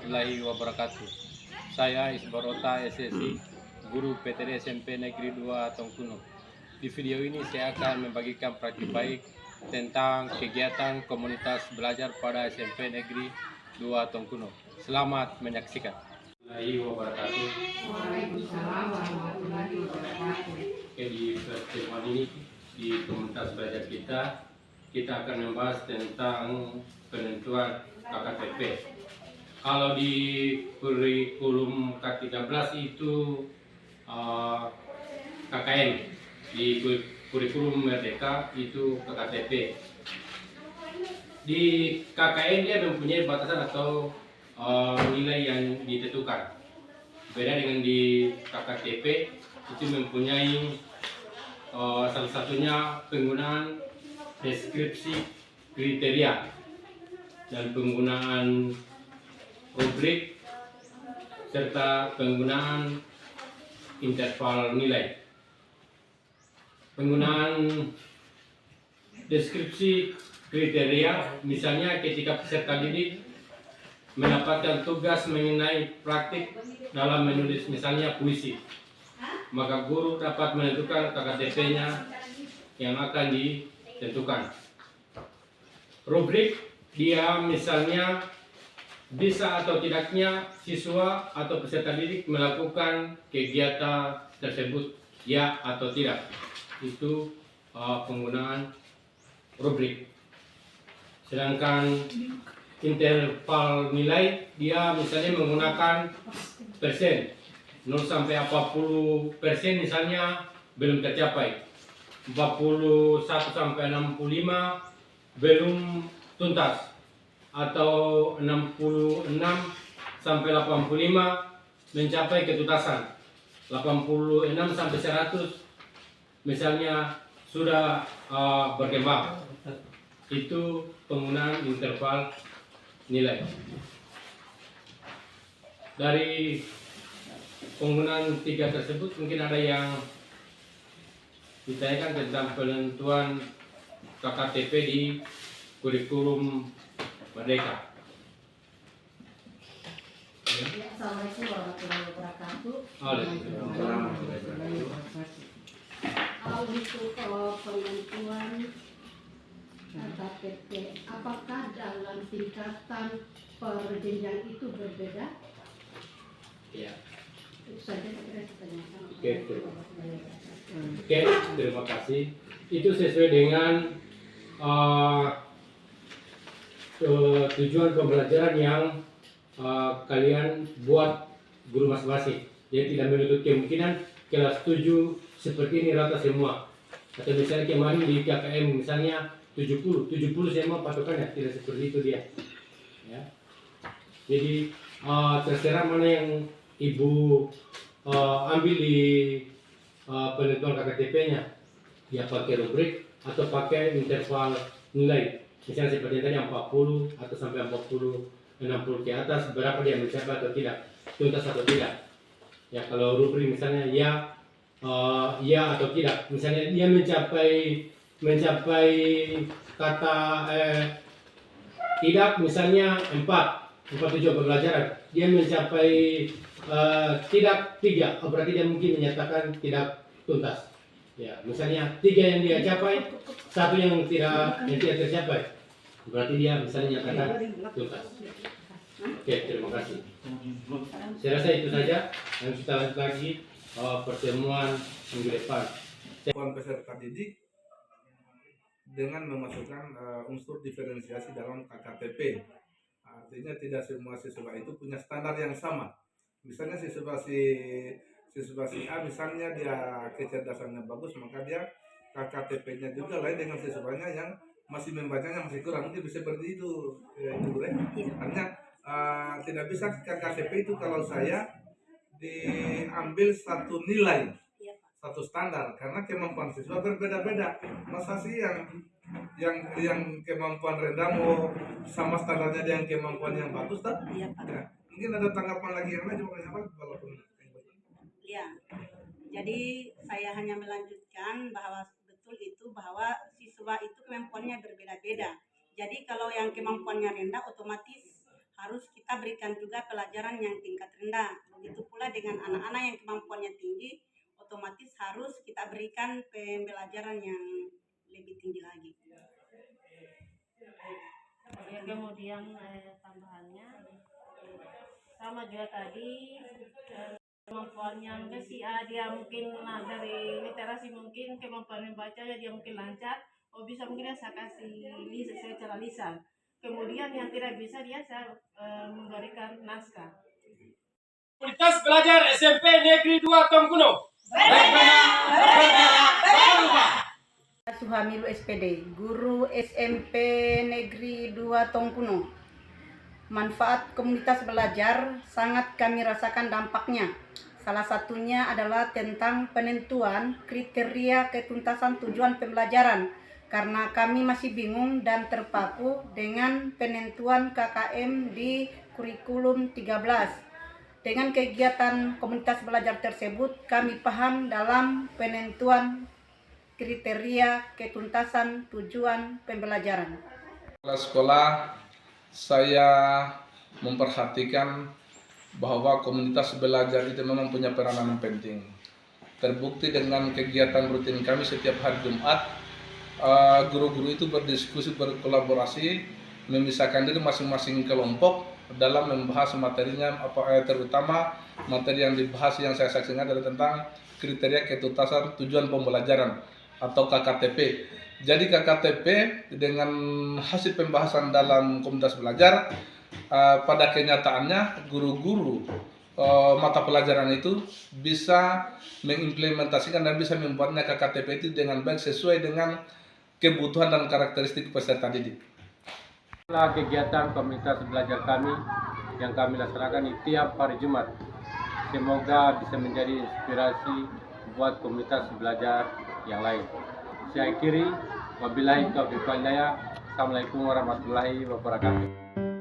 warahmatullahi wabarakatuh. Saya Isbarota SSI, guru PTD SMP Negeri 2 Tongkuno. Di video ini saya akan membagikan praktik baik tentang kegiatan komunitas belajar pada SMP Negeri 2 Tongkuno. Selamat menyaksikan. Warahmatullahi wabarakatuh. Waalaikumsalam warahmatullahi wabarakatuh. Oke, di pertemuan ini di komunitas belajar kita akan membahas tentang penentuan KKTP. Kalau di kurikulum K13 itu KKN, di kurikulum Merdeka itu KKTP. Di KKN dia mempunyai batasan atau nilai yang ditentukan. Beda dengan di KKTP itu mempunyai salah satunya penggunaan deskripsi kriteria dan penggunaan rubrik serta penggunaan interval nilai. Penggunaan deskripsi kriteria misalnya ketika peserta didik mendapatkan tugas mengenai praktik dalam menulis misalnya puisi, maka guru dapat menentukan KKTP-nya yang akan ditentukan. Rubrik dia misalnya bisa atau tidaknya siswa atau peserta didik melakukan kegiatan tersebut, ya atau tidak. Itu penggunaan rubrik. Sedangkan interval nilai dia misalnya menggunakan persen, 0 sampai 40% misalnya belum tercapai, 41 sampai 65 belum tuntas, atau 66 sampai 85 mencapai ketuntasan, 86 sampai 100 misalnya sudah berkembang. Itu penggunaan interval nilai. Dari penggunaan tiga tersebut mungkin ada yang ditanyakan tentang penentuan KKTP di kurikulum Merdeka. Assalamualaikum warahmatullahi wabarakatuh. Untuk penentuan KKTP, apakah dalam tingkatan perjenjang itu berbeda? Ya. Itu saja saya tanyakan. Oke, terima kasih. Itu sesuai dengan tujuan pembelajaran yang kalian buat guru masing-masing. Jadi tidak menutup kemungkinan kelas 7 seperti ini rata semua. Atau misalnya kemarin di KKM misalnya 70 semua patokannya, tidak seperti itu dia. Ya. Jadi terserah mana yang ibu ambil di penentuan KKTP-nya, dia pakai rubrik atau pakai interval nilai. Misalnya seperti tadi 40 atau sampai 60 ke atas, berapa dia mencapai atau tidak, tuntas atau tidak. Ya, kalau rubrik misalnya ya atau tidak, misalnya dia mencapai kata tidak misalnya 47 pembelajaran, dia mencapai tidak 3, berarti dia mungkin menyatakan tidak tuntas. Ya, misalnya 3 yang dia capai, 1 yang tidak tercapai, berarti dia misalnya nyatakan tuntas. Oke, terima kasih. Saya rasa itu saja, dan kita lanjut lagi pertemuan minggu depan. Peserta didik dengan memasukkan unsur diferensiasi dalam KKTP. Artinya tidak semua siswa itu punya standar yang sama. Misalnya siswa si A misalnya dia kecerdasannya bagus, maka dia KKTP-nya juga lain dengan siswanya yang masih membacanya masih kurang. Mungkin bisa seperti itu, Artinya tidak bisa KKTP itu kalau saya diambil satu nilai, satu standar, karena kemampuan siswa berbeda-beda. Masa sih yang kemampuan rendah mau sama standarnya dengan kemampuan yang bagus, tak? Ya. Mungkin ada tanggapan lagi yang lain, coba walaupun. Ya, jadi saya hanya melanjutkan bahwa betul itu bahwa siswa itu kemampuannya berbeda-beda. Jadi kalau yang kemampuannya rendah otomatis harus kita berikan juga pelajaran yang tingkat rendah. Begitu pula dengan anak-anak yang kemampuannya tinggi, otomatis harus kita berikan pembelajaran yang lebih tinggi lagi. Ya, kemudian tambahannya sama juga tadi, kemampuannya mungkin si A dia mungkin dari literasi mungkin kemampuan membacanya dia mungkin lancar, bisa mungkin saya kasih secara lisan. Kemudian yang tidak bisa dia saya memberikan naskah. Komunitas belajar SMP Negeri 2 Tongkuno. Suhamilu SPD, guru SMP Negeri 2 Tongkuno. Manfaat komunitas belajar sangat kami rasakan dampaknya. Salah satunya adalah tentang penentuan kriteria ketuntasan tujuan pembelajaran, karena kami masih bingung dan terpaku dengan penentuan KKM di kurikulum 13. Dengan kegiatan komunitas belajar tersebut, kami paham dalam penentuan kriteria ketuntasan tujuan pembelajaran. Sekolah saya memperhatikan bahwa komunitas belajar itu memang punya peranan penting. Terbukti dengan kegiatan rutin kami setiap hari Jumat, guru-guru itu berdiskusi, berkolaborasi, memisahkan diri masing-masing kelompok dalam membahas materinya, terutama materi yang dibahas yang saya saksikan adalah tentang kriteria ketuntasan tujuan pembelajaran atau KKTP. Jadi KKTP dengan hasil pembahasan dalam komunitas belajar, pada kenyataannya guru-guru mata pelajaran itu bisa mengimplementasikan dan bisa membuatnya KKTP itu dengan baik sesuai dengan kebutuhan dan karakteristik peserta didik. Kegiatan komunitas belajar kami yang kami laksanakan di tiap hari Jumat, semoga bisa menjadi inspirasi buat komunitas belajar yang lain. Saya akhiri, wabillahi taufiq wal hidayah. Assalamualaikum warahmatullahi wabarakatuh.